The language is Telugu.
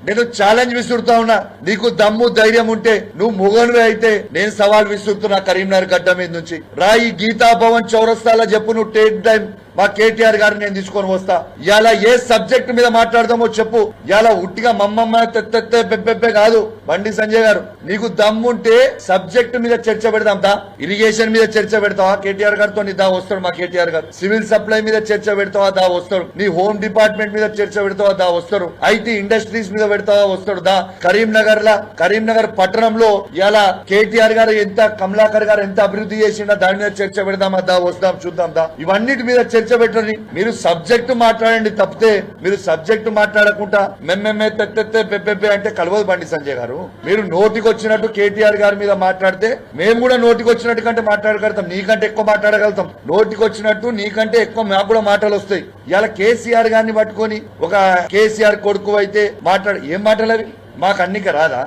నేను ఛాలెంజ్ విసురుతా ఉన్నా, నీకు దమ్ము ధైర్యం ఉంటే నువ్వు మొగనువే అయితే నేను సవాల్ విసురుతున్నా కరీంనగర్ గడ్డ మీద నుంచి రా. ఈ గీతా భవన్ చౌరస్తాలో చెప్పు, నువ్వు టేక్ టైం మా కేటీఆర్ గారిని నేను తీసుకొని వస్తా. ఇలా ఏ సబ్జెక్ట్ మీద మాట్లాడదామో చెప్పు. ఇలా ఉట్టిగా మమ్మమ్మ తెత్తే పెబ్బెబ్బే కాదు. బండి సంజయ్ గారు, నీకు దమ్ముంటే సబ్జెక్ట్ మీద చర్చ పెడదాం దా. ఇరిగేషన్ మీద చర్చ పెడతావా కేటీఆర్ గారితో? దా వస్తాడు మా కేటీఆర్ గారు. సివిల్ సప్లై మీద చర్చ పెడతావా? దా వస్తాడు. నీ హోమ్ డిపార్ట్మెంట్ మీద చర్చ పెడతావా? దా వస్తాడు. ఐటీ ఇండస్ట్రీస్ మీద పెడతావా? వస్తాడు. దా కరీంనగర్ పట్టణంలో ఇలా కేటీఆర్ గారు ఎంత, కమలాకర్ గారు ఎంత అభివృద్ధి చేసిండా దాని మీద చర్చ పెడదామా? దా వస్తాం, చూద్దాం దా. ఇవన్నిటి మీద చర్చ పెట్టండి. మీరు సబ్జెక్టు మాట్లాడండి తప్పితే మీరు సబ్జెక్టు మాట్లాడకుండా మెమ్మెమ్మే తెత్తెత్తే పెబ్బెబ్బే అంటే కలవదు బండి సంజయ్ గారు. మీరు నోటికి వచ్చినట్టు కేటీఆర్ గారి మీద మాట్లాడితే మేము కూడా నోటికి వచ్చినట్టు కంటే మాట్లాడగలుగుతాం, నీకంటే ఎక్కువ మాట్లాడగలుగుతాం. నోటికి వచ్చినట్టు నీకంటే ఎక్కువ మాకు కూడా మాటలు వస్తాయి. ఇలా కేసీఆర్ గారిని పట్టుకొని ఒక కేసీఆర్ కొడుకు అయితే ఏం మాటలు అవి? మాకు అన్నిక రాదా?